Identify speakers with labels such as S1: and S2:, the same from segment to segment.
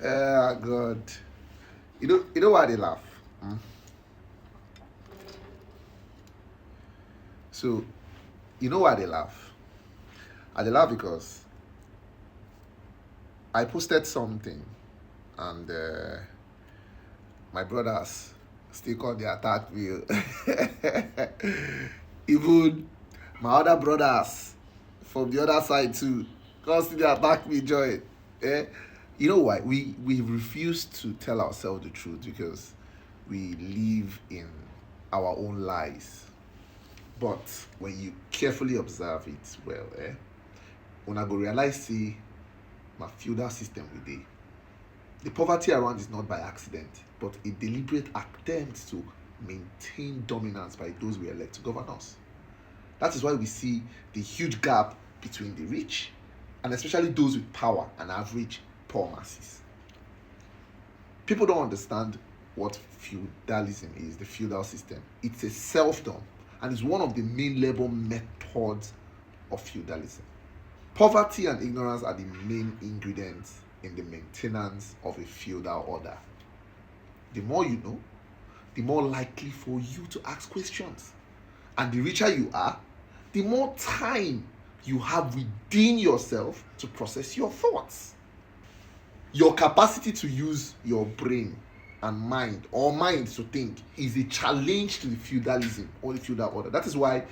S1: God. You know why they laugh? Hmm? So, you know why they laugh? They laugh because I posted something and my brothers still call the attack me. Even my other brothers from the other side too, constantly attack me, join. Eh? You know why? We refuse to tell ourselves the truth because we live in our own lies. But when you carefully observe it well, una go realize see my feudal system we dey. The poverty around is not by accident, but a deliberate attempt to maintain dominance by those we elect to govern us. That is why we see the huge gap between the rich and especially those with power and average poor masses. People don't understand what feudalism is, the feudal system. It's a self-dom and is one of the main labor methods of feudalism. Poverty and ignorance are the main ingredients in the maintenance of a feudal order. The more you know, the more likely for you to ask questions. And the richer you are, the more time you have within yourself to process your thoughts. Your capacity to use your brain and mind, or mind to think, is a challenge to the feudalism or the feudal order. That is why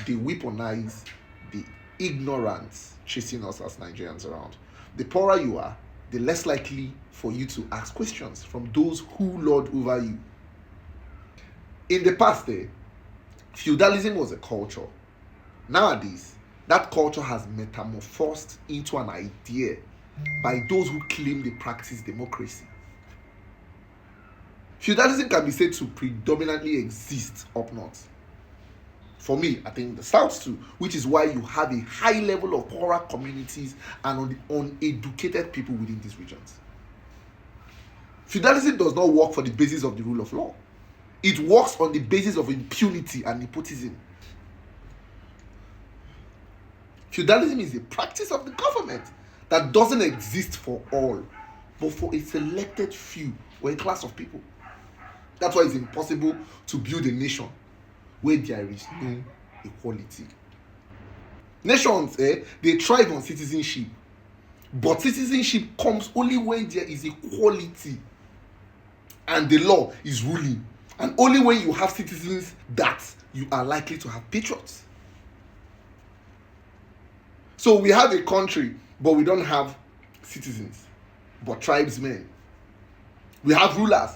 S1: they weaponize the ignorance chasing us as Nigerians around. The poorer you are, the less likely for you to ask questions from those who lord over you. In the past, feudalism was a culture. Nowadays, that culture has metamorphosed into an idea by those who claim they practice democracy. Feudalism can be said to predominantly exist up north. For me, I think the south too, which is why you have a high level of poorer communities and uneducated people within these regions. Feudalism does not work for the basis of the rule of law. It works on the basis of impunity and nepotism. Feudalism is a practice of the government that doesn't exist for all, but for a selected few or a class of people. That's why it's impossible to build a nation where there is no equality. Nations, they thrive on citizenship, but citizenship comes only when there is equality and the law is ruling, and only when you have citizens that you are likely to have patriots. So we have a country, but we don't have citizens, but tribesmen. We have rulers,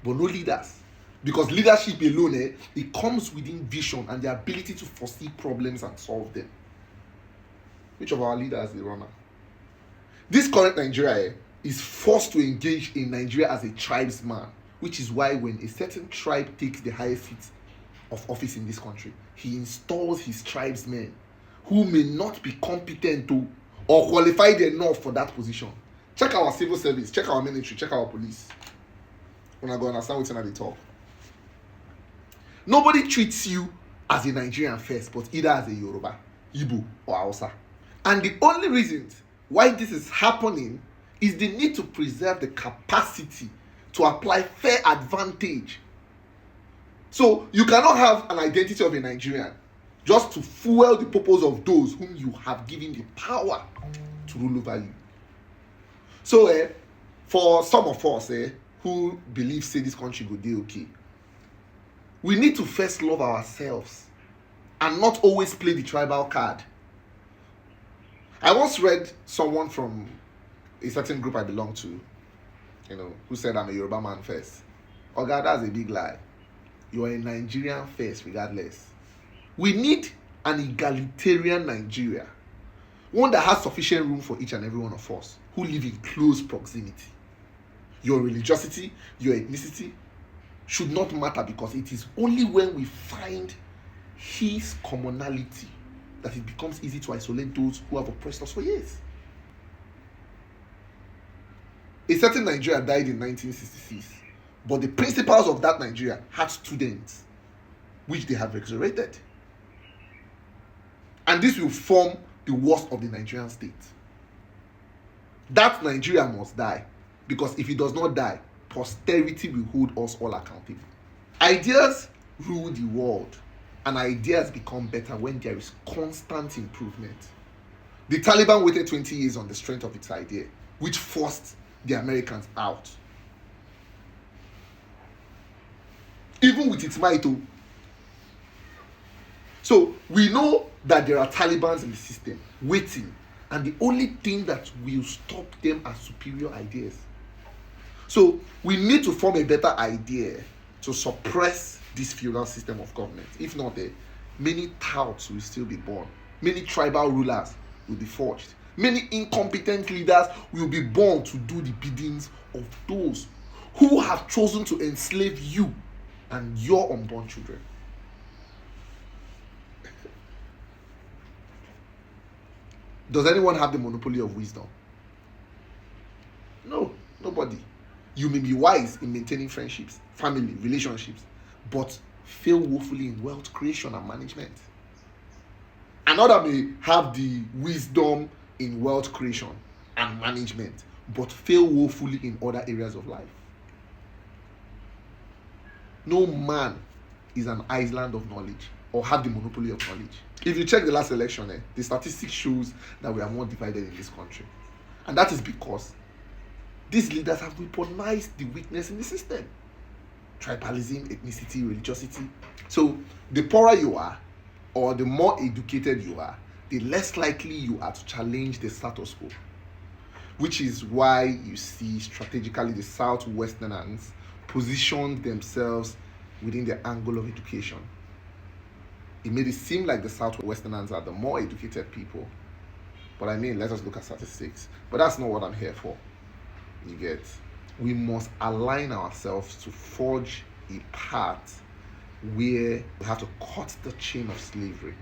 S1: but no leaders. Because leadership alone, it comes within vision and the ability to foresee problems and solve them. Which of our leaders is the runner? This current Nigeria is forced to engage in Nigeria as a tribesman, which is why when a certain tribe takes the highest seat of office in this country, he installs his tribesmen who may not be competent to or qualified enough for that position. Check our civil service, check our military, check our police. When I go understand what's they talk. Nobody treats you as a Nigerian first, but either as a Yoruba, Igbo, or Hausa. And the only reason why this is happening is the need to preserve the capacity to apply fair advantage. So you cannot have an identity of a Nigerian just to fuel the purpose of those whom you have given the power to rule over you. So for some of us who believe say this country go dey okay, we need to first love ourselves and not always play the tribal card. I once read someone from a certain group I belong to, who said I'm a Yoruba man first. Oh God, that's a big lie. You are a Nigerian first regardless. We need an egalitarian Nigeria, one that has sufficient room for each and every one of us who live in close proximity. Your religiosity, your ethnicity should not matter, because it is only when we find his commonality that it becomes easy to isolate those who have oppressed us for years. A certain Nigeria died in 1966, but the principles of that Nigeria had students which they have resurrected. And this will form the worst of the Nigerian state. That Nigeria must die, because if it does not die, posterity will hold us all accountable. Ideas rule the world, and ideas become better when there is constant improvement. The Taliban waited 20 years on the strength of its idea, which forced the Americans out. Even with its might. So we know that there are Talibans in the system waiting, and the only thing that will stop them are superior ideas. So we need to form a better idea to suppress this feudal system of government. If not, many touts will still be born. Many tribal rulers will be forged. Many incompetent leaders will be born to do the biddings of those who have chosen to enslave you and your unborn children. Does anyone have the monopoly of wisdom? No, nobody. You may be wise in maintaining friendships, family, relationships, but fail woefully in wealth creation and management. Another may have the wisdom in wealth creation and management, but fail woefully in other areas of life. No man is an island of knowledge or have the monopoly of knowledge. If you check the last election, the statistics shows that we are more divided in this country. And that is because these leaders have weaponized the weakness in the system. Tribalism, ethnicity, religiosity. So the poorer you are, or the more educated you are, the less likely you are to challenge the status quo. Which is why you see strategically the Southwesterners positioned themselves within the angle of education. It made it seem like the Southwesterners are the more educated people. But I mean, let us look at statistics. But that's not what I'm here for. You get? We must align ourselves to forge a path where we have to cut the chain of slavery.